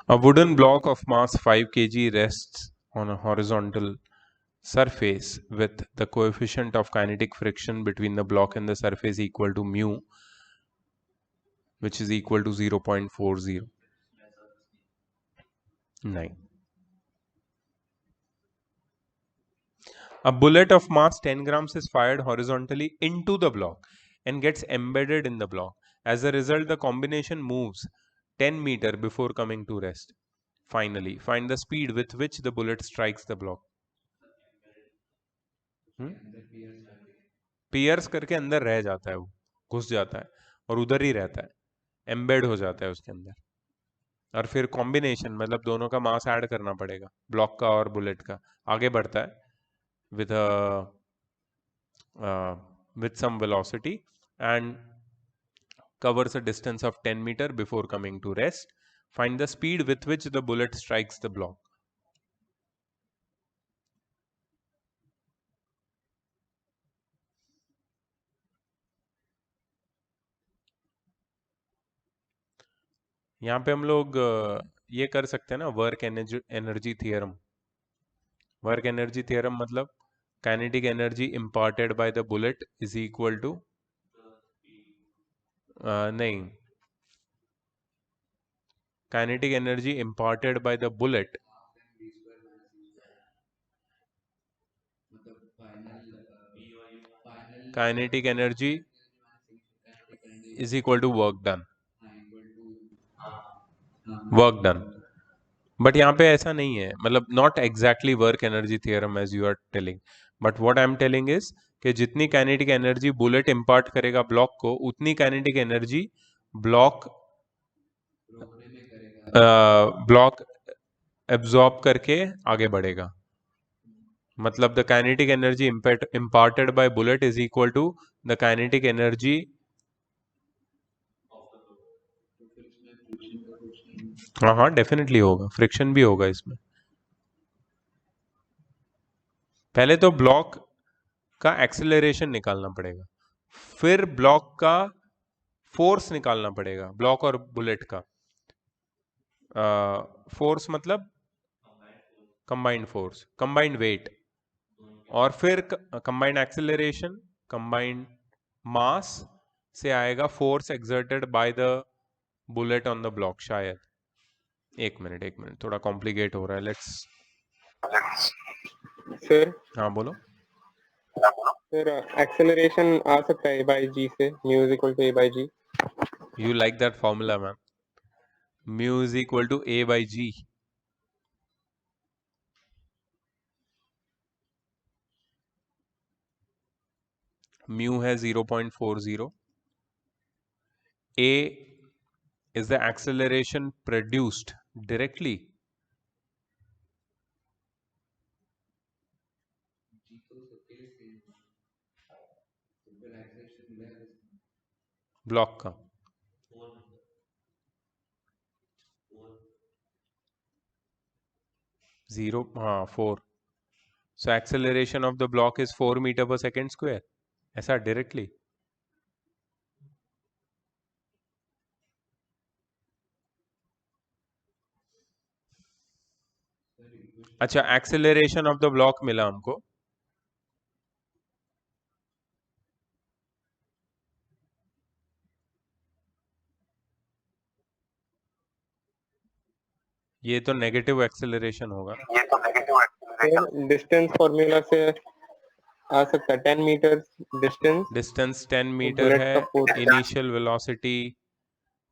A wooden block of mass 5 kg rests on a horizontal surface with the coefficient of kinetic friction between the block and the surface equal to mu, which is equal to 0.409. A bullet of mass 10 grams is fired horizontally into the block and gets embedded in the block. As a result, the combination moves 10 meter before coming to rest. Finally, find the speed with which the bullet strikes the block. Pierce करके अंदर रह जाता है, वो घुस जाता है और उधर ही रहता है, एम्बेड हो जाता है उसके अंदर। और फिर कॉम्बिनेशन मतलब दोनों का मास ऐड करना पड़ेगा, ब्लॉक का और बुलेट का, आगे बढ़ता है with with some velocity and covers a distance of 10 meter before coming to rest. Find the speed with which the bullet strikes the block. यहाँ पे हम लोग ये कर सकते हैं ना, work energy theorem. Work energy theorem मतलब kinetic energy imparted by the bullet is equal to, नहीं, kinetic energy imparted by the bullet, kinetic energy is equal to work done, work done. But यहाँ पे ऐसा नहीं है, मतलब not exactly work energy theorem as you are telling, but what I am telling is कि जितनी kinetic energy bullet impart करेगा block को, उतनी kinetic energy block block absorb करके आगे बढ़ेगा। मतलब the kinetic energy imparted by bullet is equal to the kinetic energy, हाँ हाँ डेफिनेटली होगा, फ्रिक्शन भी होगा इसमें। पहले तो ब्लॉक का एक्सेलरेशन निकालना पड़ेगा, फिर ब्लॉक का फोर्स निकालना पड़ेगा, ब्लॉक और बुलेट का फोर्स मतलब कंबाइंड फोर्स, कंबाइंड वेट, और फिर कंबाइंड एक्सेलरेशन, कंबाइंड मास से आएगा force exerted by the bullet on the block. शायद एक मिनट थोड़ा कॉम्प्लिकेट हो रहा है, लेट्स। सर हाँ बोलो। सर एक्सेलरेशन आ सकता है a by g से, mu is equal to a by g। You like that formula ma'am, mu is equal to a by g। Mu है 0.40, a is the acceleration produced directly, block का? 0, हाँ 4. So acceleration of the block is 4 metre पर second square, ऐसा directly? अच्छा, acceleration of the block मिला हमको, ये तो नेगेटिव एक्सेलरेशन होगा ना? डिस्टेंस फॉर्मूला से आ सकता है 10 मीटर डिस्टेंस 10 मीटर बुलेट है, का force इनिशियल वेलोसिटी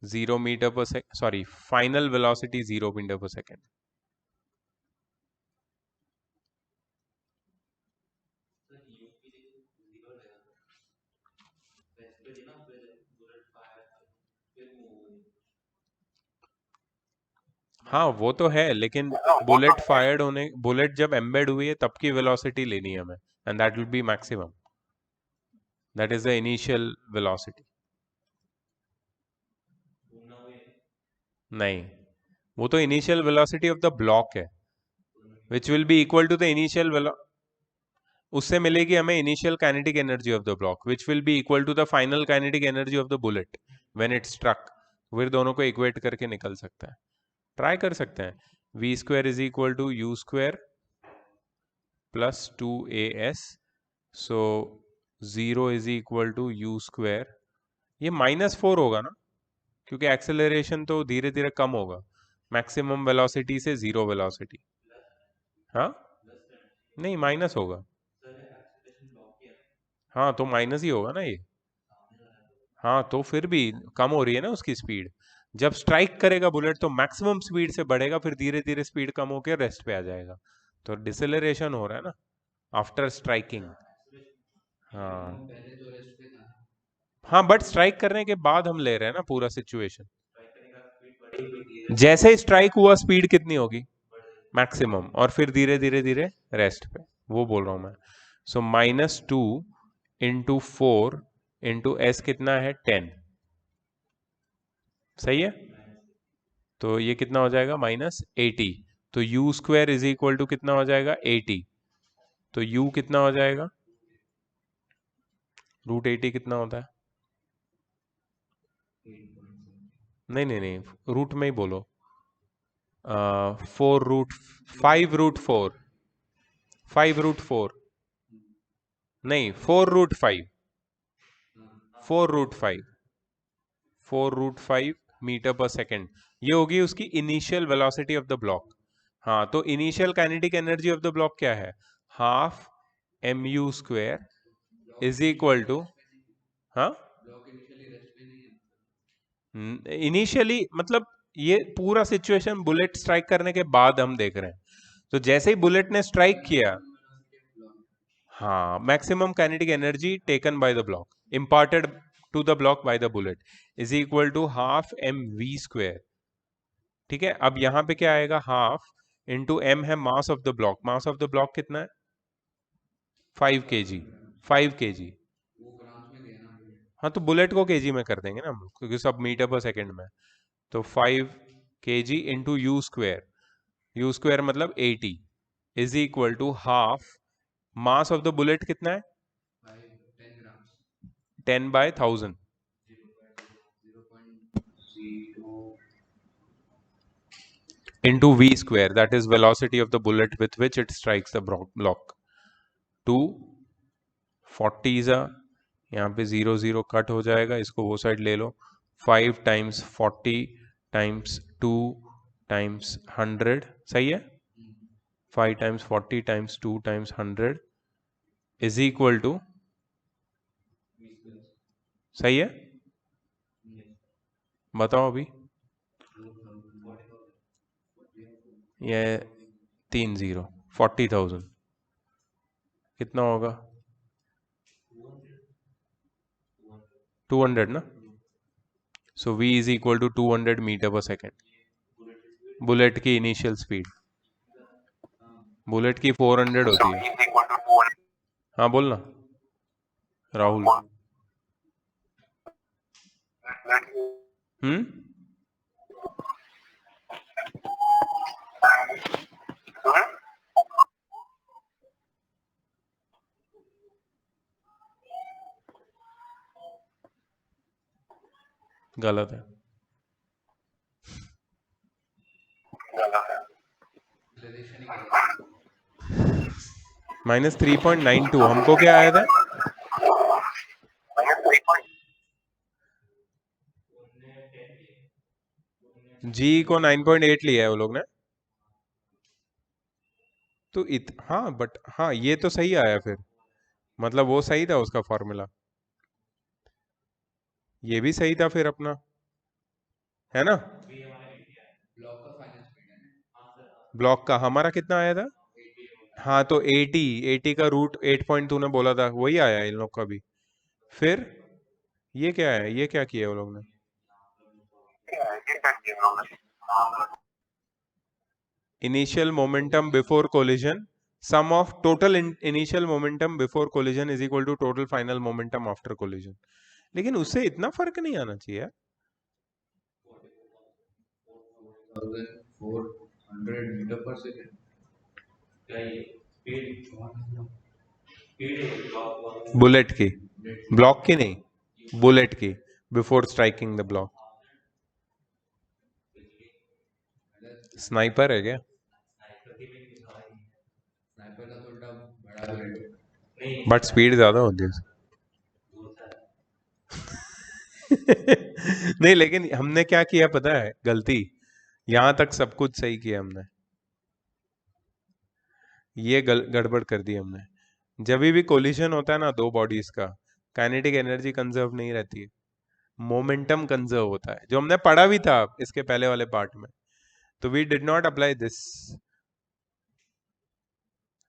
0 मीटर पर second, sorry final velocity 0 metre पर सेकेंड. हाँ वो तो है, लेकिन बुलेट फायर्ड होने, बुलेट जब एम्बेड हुई है तब की वेलोसिटी लेनी है हमें, and that will be maximum, that is the initial velocity. नहीं, वो तो initial velocity of the block है, which will be equal to the initial velo, उससे मिलेगी हमें initial kinetic energy of the block which will be equal to the final kinetic energy of the bullet when it struck. फिर दोनों को equate करके निकल सकता है, ट्राई कर सकते हैं. V square is equal to u square plus 2as, so 0 is equal to u square. ये -4 होगा ना, क्योंकि एक्सेलरेशन तो धीरे धीरे कम होगा मैक्सिमम वेलोसिटी से 0 वेलोसिटी. हाँ नहीं, माइनस होगा. हाँ तो माइनस ही होगा ना ये. हाँ तो फिर भी कम हो रही है ना उसकी स्पीड. जब स्ट्राइक करेगा बुलेट तो मैक्सिमम स्पीड से बढ़ेगा, फिर धीरे धीरे स्पीड कम होकर रेस्ट पे आ जाएगा, तो डिसेलरेशन हो रहा है ना आफ्टर स्ट्राइकिंग. हाँ पहले तो रेस्ट पे था. हाँ, बट स्ट्राइक करने के बाद हम ले रहे हैं ना पूरा सिचुएशन. जैसे स्ट्राइक हुआ स्पीड कितनी होगी? मैक्सिमम, और फिर धीरे धीरे धीरे रेस्ट पे, वो बोल रहा हूं मैं. सो -2 इंटू 4 इंटू एस कितना है? 10. सही है. तो ये कितना हो जाएगा? -80. तो u square is equal to कितना हो जाएगा? 80. तो u कितना हो जाएगा? √80 कितना होता है? नहीं नहीं नहीं, रूट में ही बोलो. 5 √4, 5 √4, नहीं 4 √5, 4 √5, 4 √5 मीटर पर सेकेंड. ये होगी उसकी initial velocity of the block. हाँ तो initial kinetic energy of the block क्या है? Half mu square is equal to, हाँ ब्लॉक इनिशियली रेस्ट पे नहीं है. इनिशियली मतलब ये पूरा सिचुएशन बुलेट स्ट्राइक करने के बाद हम देख रहे हैं. तो जैसे ही बुलेट ने स्ट्राइक किया, हाँ maximum kinetic energy taken by the block, imparted to the block by the bullet, is equal to half mv square. ठीक है, अब यहां पे क्या आएगा? हाफ इंटू m है मास of the block. Mass of the block कितना है? 5 kg, 5 kg. वो ग्राम्स में दिया ना. हाँ तो बुलेट को kg में कर देंगे ना हम लोग, क्योंकि सब मीटर पर सेकेंड में. तो 5 kg into u square, u square मतलब 80, is equal to half mass of the bullet कितना है? 10 grams. 10/1000 0.0. into v square, that is velocity of the bullet with which it strikes the block. 240 is a, यहाँ पे 0 0 cut हो जाएगा, इसको वो side ले लो. 5 टाइम्स 40 टाइम्स 2 टाइम्स 100, सही है. 5 times 40 times 2 times 100 is equal to, सही है. बताओ अभी. ये 3 0, 40,000 कितना होगा? 200 ना. So v is equal to 200 metre पर सेकेंड. बुलेट की इनिशियल स्पीड, बुलेट की 400 होती है. हाँ बोलना राहुल. हम्म गलत है। एक्सेलरेशन ही गलत है। -3.92 हमको क्या आया था? जी को 9.8 लिया है वो लोग ने। तो हाँ बट हाँ ये तो सही आया फिर, मतलब वो सही था उसका फॉर्मूला, ये भी सही था फिर अपना, है ना? ब्लॉक का फाइनल स्पीड है ना। ब्लॉक का हमारा कितना आया था? हाँ तो 80 का रूट 8 पॉइंट तूने बोला था वही आया इन लोग का भी। फिर ये क्या है, ये क्या किया वो लोग ने? Initial momentum before collision, sum of total initial momentum before collision is equal to total final momentum after collision. लेकिन उससे इतना फर्क नहीं आना चाहिए यार। 1400 मीटर पर सेकेंड। बुलेट की, ब्लॉक की नहीं, बुलेट की, before striking the block. Sniper है क्या? स्नाइपर का थोड़ा बड़ा बुलेट बट स्पीड ज्यादा होती है नहीं लेकिन हमने क्या किया पता है गलती, यहां तक सब कुछ सही किया हमने, ये गड़बड़ कर दी हमने। जब भी कोलिजन होता है ना दो बॉडीज का, काइनेटिक एनर्जी कंजर्व नहीं रहती है, मोमेंटम कंजर्व होता है, जो हमने पढ़ा भी था इसके पहले वाले पार्ट में। तो we did not apply this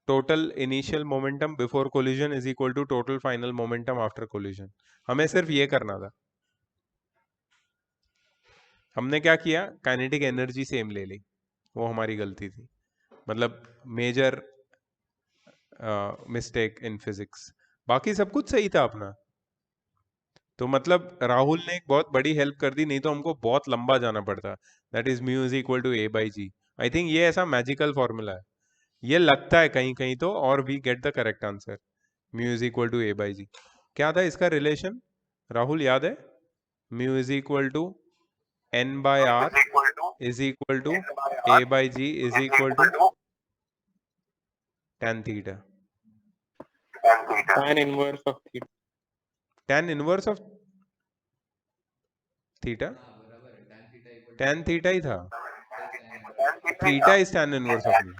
total initial momentum before collision is equal to total final momentum after collision. हमें सिर्फ ये करना था, हमने क्या किया, काइनेटिक एनर्जी सेम ले ली, वो हमारी गलती थी, मतलब मेजर मिस्टेक इन फिजिक्स। बाकी सब कुछ सही था अपना। तो मतलब राहुल ने एक बहुत बड़ी हेल्प कर दी, नहीं तो हमको बहुत लंबा जाना पड़ता। That is mu is equal to A/G। I think ये ऐसा मैजिकल फॉर्मूला है, ये लगता है कहीं कहीं तो, और we get the correct answer. Mu is equal to A/G। क्या था इसका रिलेशन, राहुल याद है? Mu is equal to N/R is equal to A/G is equal to tan theta. tan inverse of theta. tan inverse of theta, हाँ बराबर है। tan theta equal tan theta ही था, to theta is tan inverse of mu.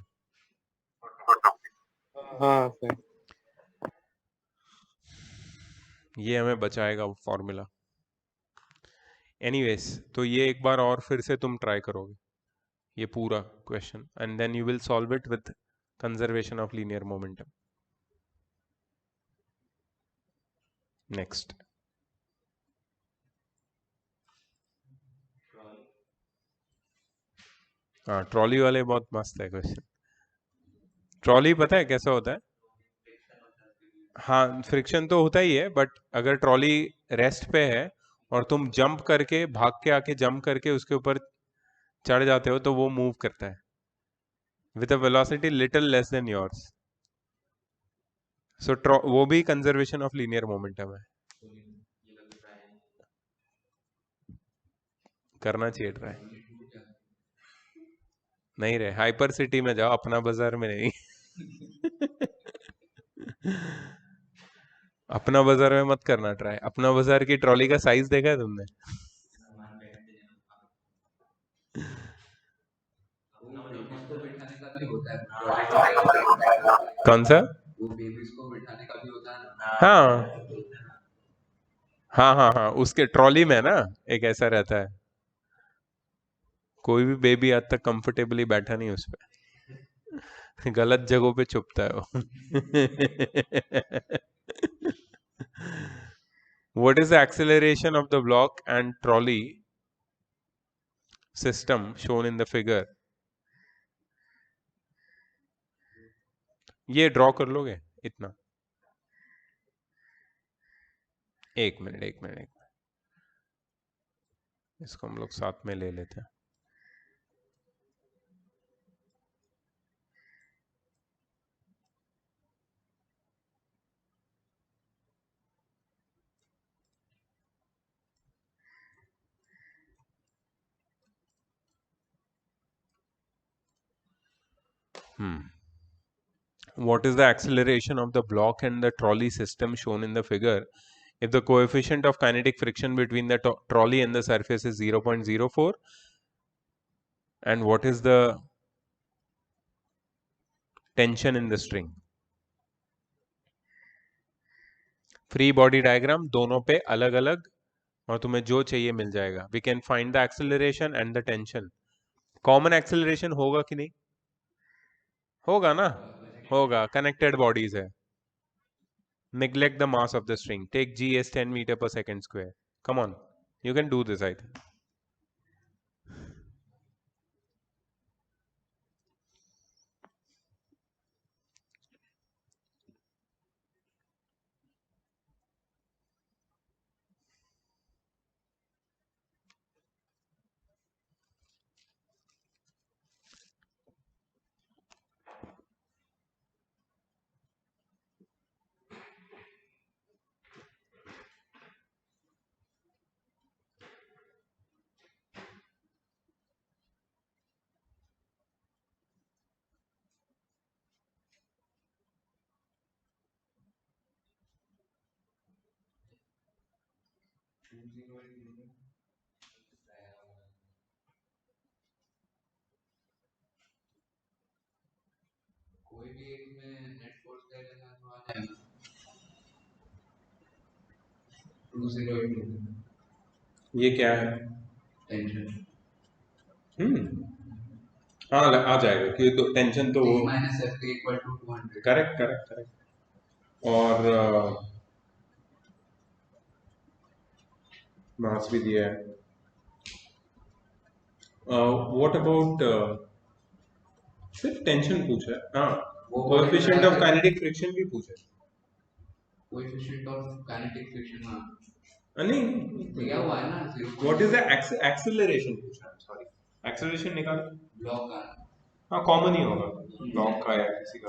हाँ sir. ये हमें बचाएगा formula. Anyways, तो ये एक बार और फिर से तुम ट्राई करोगे ये पूरा question, and then you will solve it with conservation of linear momentum. Next, हाँ ट्रॉली वाले बहुत मस्त है क्वेश्चन। ट्रॉली पता है कैसा होता है? हाँ फ्रिक्शन तो होता ही है, बट अगर ट्रॉली रेस्ट पे है और तुम जंप करके भाग के आके जंप करके उसके ऊपर चढ़ जाते हो तो वो मूव करता है with a velocity little less than yours. So वो भी कंजर्वेशन ऑफ लीनियर मोमेंटम है। करना चाहिए ट्राई। नहीं रे, हाइपर सिटी में जाओ, अपना बाजार में नहीं अपना बाजार में मत करना ट्राई। अपना बाजार की ट्रॉली का साइज देखा है तुमने? बेबीज को बिठाने का भी होता है। कौन सा? वो बेबीज को बिठाने का भी होता है ना। हाँ हाँ हाँ हाँ, उसके ट्रॉली में ना एक ऐसा रहता है, कोई भी बेबी आज तक कंफर्टेबली बैठा नहीं उस पे गलत जगहों पे छुपता है वो What is the acceleration of the block and trolley system shown in the figure? ये ड्रॉ कर लोगे इतना? एक मिनट। इसको हम लोग साथ में ले लेते हैं. What is the acceleration of the block and the trolley system shown in the figure if the coefficient of kinetic friction between the trolley and the surface is 0.04, and what is the tension in the string? Free body diagram दोनों पे अलग अलग और तुम्हें जो चाहिए मिल जाएगा. We can find the acceleration and the tension. Common acceleration होगा कि नहीं? होगा ना? होगा. कनेक्टेड बॉडीज है. neglect the mass of the string. Take g as 10 meter per second square. Come on, you can do this, I think. कोई भी एक में नेट फोर्स दे देना तो आ जाएगा 2082. ये क्या है? टेंशन. हाँ आ जाएगा कि तो टेंशन तो T minus F equal to 200. Correct correct correct. और मास भी दिया है. व्हाट अबाउट सिर्फ टेंशन पूछा है? हाँ. कोएफिशिएंट ऑफ काइनेटिक फ्रिक्शन भी पूछा है. कोएफिशिएंट ऑफ काइनेटिक फ्रिक्शन नहीं दिया हुआ है ना. व्हाट इज द एक्सेलरेशन पूछा है. सॉरी, एक्सेलरेशन निकाल. ब्लॉक का. हाँ कॉमन ही होगा ब्लॉक का या किसी का.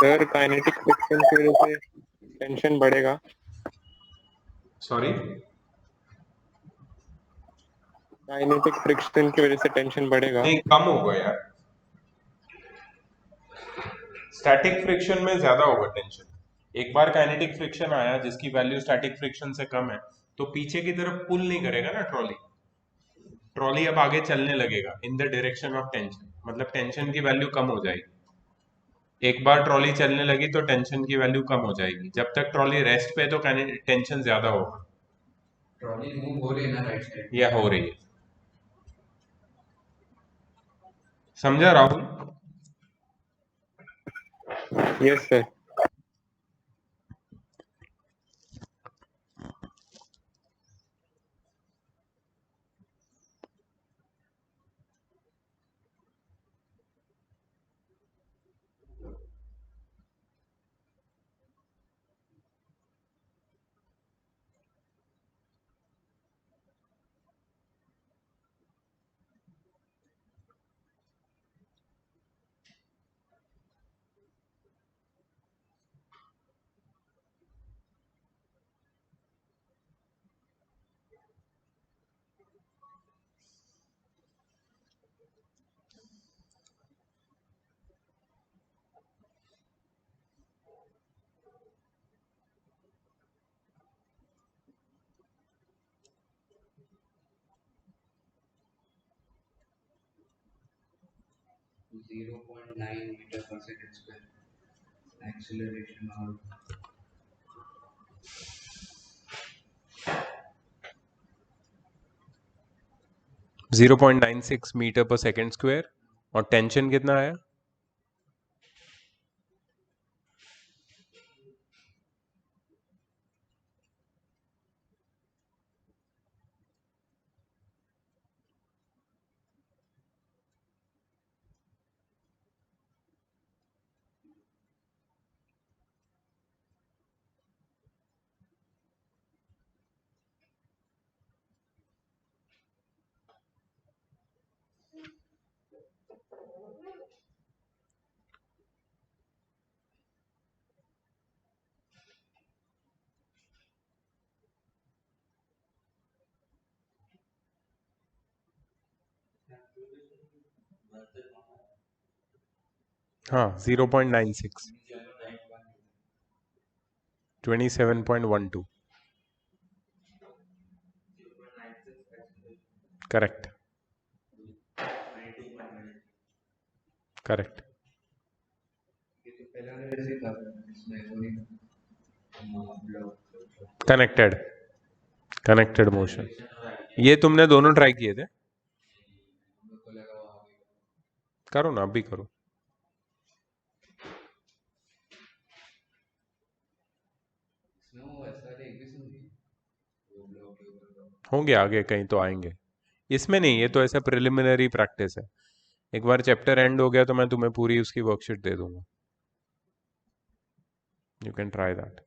सर काइनेटिक फ्रिक्शन की वजह से टेंशन बढ़ेगा. सॉरी, काइनेटिक फ्रिक्शन की वजह से टेंशन बढ़ेगा. नहीं कम होगा यार. स्टैटिक फ्रिक्शन में ज्यादा होगा टेंशन. एक बार काइनेटिक फ्रिक्शन आया जिसकी वैल्यू स्टैटिक फ्रिक्शन से कम है तो पीछे की तरफ पुल नहीं करेगा ना ट्रॉली. ट्रॉली अब आगे चलने लगेगा in the direction of tension. मतलब टेंशन की वैल्यू कम हो जाएगी. एक बार ट्रॉली चलने लगी तो टेंशन की वैल्यू कम हो जाएगी. जब तक ट्रॉली रेस्ट पे तो टेंशन ज्यादा होगा. ट्रॉली मूव हो रही है ना राइट साइड. या हो रही है. समझा Rahul? Yes sir. Zero 0.9 metre per second square acceleration और 0.96 मीटर पर सेकेंड स्क्वायर. और टेंशन कितना आया? हाँ 0.96 27.12 correct correct connected connected motion ये तुमने दोनों ट्राई किए थे करो ना अभी करो होंगे आगे कहीं तो आएंगे इसमें नहीं ये तो ऐसा प्रिलिमिनरी प्रैक्टिस है एक बार चैप्टर एंड हो गया तो मैं तुम्हें पूरी उसकी वर्कशीट दे दूंगा यू कैन ट्राई दैट